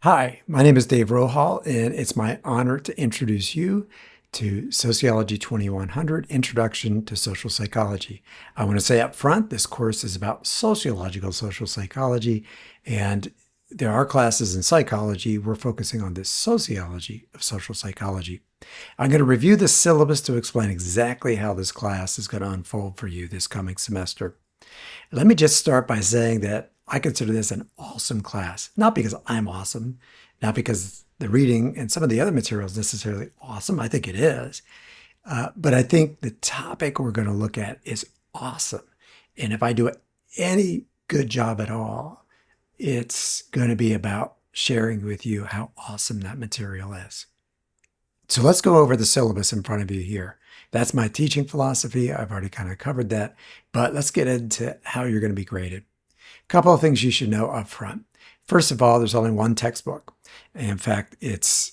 Hi, my name is Dave Rohal, and it's my honor to introduce you to Sociology 2100 Introduction to Social Psychology. I want to say up front, this course is about sociological social psychology, and there are classes in psychology. We're focusing on the sociology of social psychology. I'm going to review the syllabus to explain exactly how this class is going to unfold for you this coming semester. Let me just start by saying that I consider this an awesome class, not because I'm awesome, not because the reading and some of the other material is necessarily awesome. I think it is. But I think the topic we're going to look at is awesome. And if I do any good job at all, it's going to be about sharing with you how awesome that material is. So let's go over the syllabus in front of you here. That's my teaching philosophy. I've already kind of covered that, but let's get into how you're going to be graded. A couple of things you should know up front. First of all, there's only one textbook. In fact, it's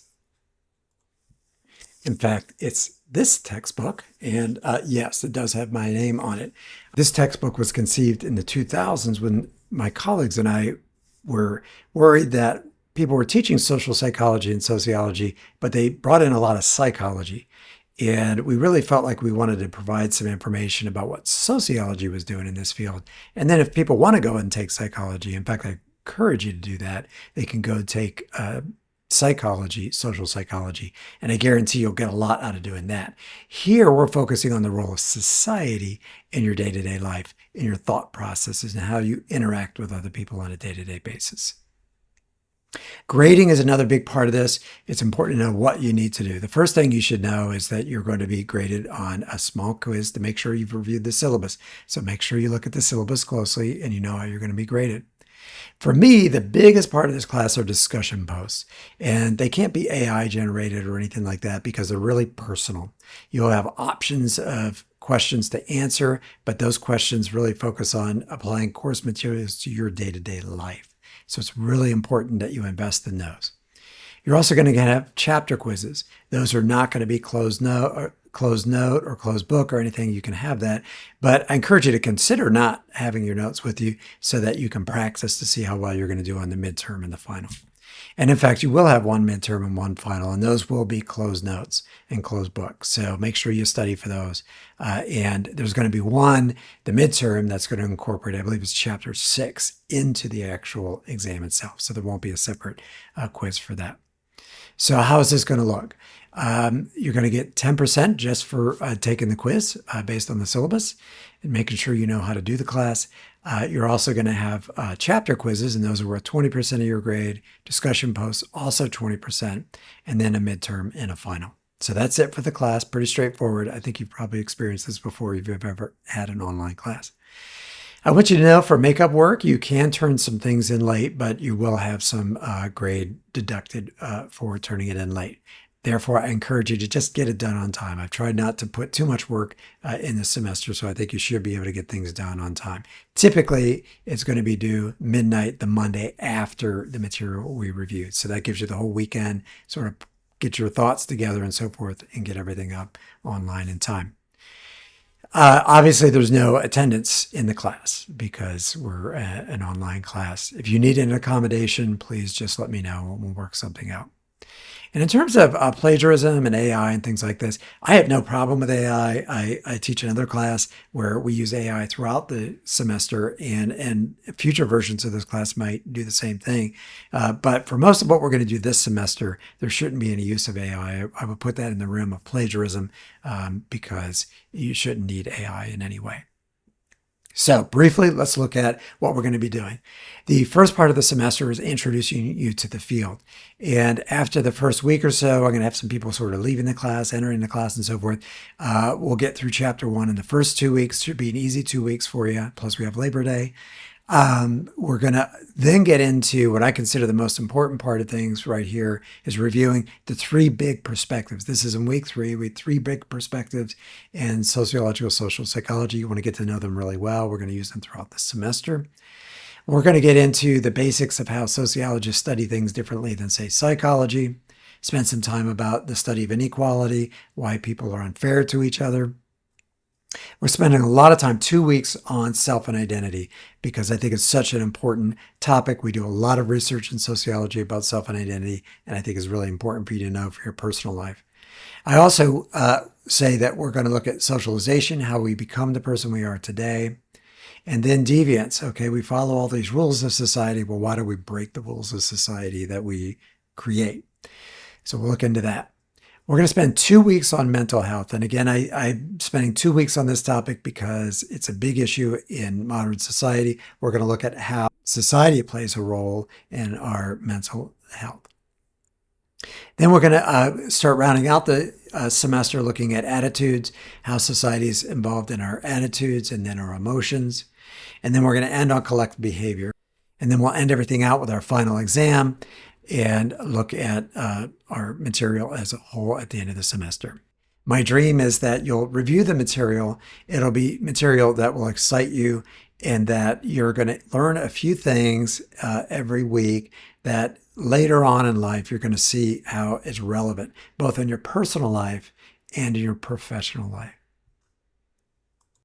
this textbook, and yes, it does have my name on it. This textbook was conceived in the 2000s when my colleagues and I were worried that people were teaching social psychology and sociology, but they brought in a lot of psychology. And we really felt like we wanted to provide some information about what sociology was doing in this field. And then if people want to go and take psychology, in fact, I encourage you to do that, they can go take psychology, social psychology, and I guarantee you'll get a lot out of doing that. Here, we're focusing on the role of society in your day-to-day life, in your thought processes, and how you interact with other people on a day-to-day basis. Grading is another big part of this. It's important to know what you need to do. The first thing you should know is that you're going to be graded on a small quiz to make sure you've reviewed the syllabus. So make sure you look at the syllabus closely and you know how you're going to be graded. For me, the biggest part of this class are discussion posts, and they can't be AI generated or anything like that because they're really personal. You'll have options of questions to answer, but those questions really focus on applying course materials to your day-to-day life. So it's really important that you invest in those. You're also going to have chapter quizzes. Those are not going to be closed note or closed book or anything. You can have that, but I encourage you to consider not having your notes with you so that you can practice to see how well you're going to do on the midterm and the final. And in fact, you will have one midterm and one final, and those will be closed notes and closed books. So make sure you study for those. And there's going to be one, the midterm, that's going to incorporate, I believe it's chapter 6, into the actual exam itself. So there won't be a separate quiz for that. So how is this going to look? You're going to get 10% just for taking the quiz based on the syllabus and making sure you know how to do the class. You're also going to have chapter quizzes, and those are worth 20% of your grade. Discussion posts, also 20%, and then a midterm and a final. So that's it for the class. Pretty straightforward. I think you've probably experienced this before if you've ever had an online class. I want you to know for makeup work, you can turn some things in late, but you will have some grade deducted for turning it in late. Therefore, I encourage you to just get it done on time. I've tried not to put too much work in the semester, so I think you should be able to get things done on time. Typically, it's going to be due midnight the Monday after the material we reviewed. So that gives you the whole weekend, sort of get your thoughts together and so forth, and get everything up online in time. Obviously, there's no attendance in the class because we're an online class. If you need an accommodation, please just let me know and we'll work something out. And in terms of plagiarism and AI and things like this, I have no problem with AI. I teach another class where we use AI throughout the semester, and future versions of this class might do the same thing. But for most of what we're going to do this semester, there shouldn't be any use of AI. I would put that in the realm of plagiarism because you shouldn't need AI in any way. So briefly, let's look at what we're going to be doing. The first part of the semester is introducing you to the field. And after the first week or so, I'm going to have some people sort of leaving the class, entering the class, and so forth. We'll get through chapter 1 in the first 2 weeks. Should be an easy 2 weeks for you. Plus, we have Labor Day. We're going to then get into what I consider the most important part of things right here is reviewing the 3 big perspectives. This is in week 3. We have 3 big perspectives in sociological social psychology. You want to get to know them really well. We're going to use them throughout the semester. We're going to get into the basics of how sociologists study things differently than, say, psychology. Spend some time about the study of inequality, why people are unfair to each other. We're spending a lot of time, 2 weeks, on self and identity because I think it's such an important topic. We do a lot of research in sociology about self and identity, and I think it's really important for you to know for your personal life. I also say that we're going to look at socialization, how we become the person we are today, and then deviance. Okay, we follow all these rules of society. Well, why do we break the rules of society that we create? So we'll look into that. We're going to spend 2 weeks on mental health. And again, I'm spending 2 weeks on this topic because it's a big issue in modern society. We're going to look at how society plays a role in our mental health. Then we're going to start rounding out the semester looking at attitudes, how society is involved in our attitudes and then our emotions. And then we're going to end on collective behavior. And then we'll end everything out with our final exam and look at our material as a whole at the end of the semester. My dream is that you'll review the material. It'll be material that will excite you and that you're going to learn a few things every week that later on in life you're going to see how it's relevant, both in your personal life and in your professional life.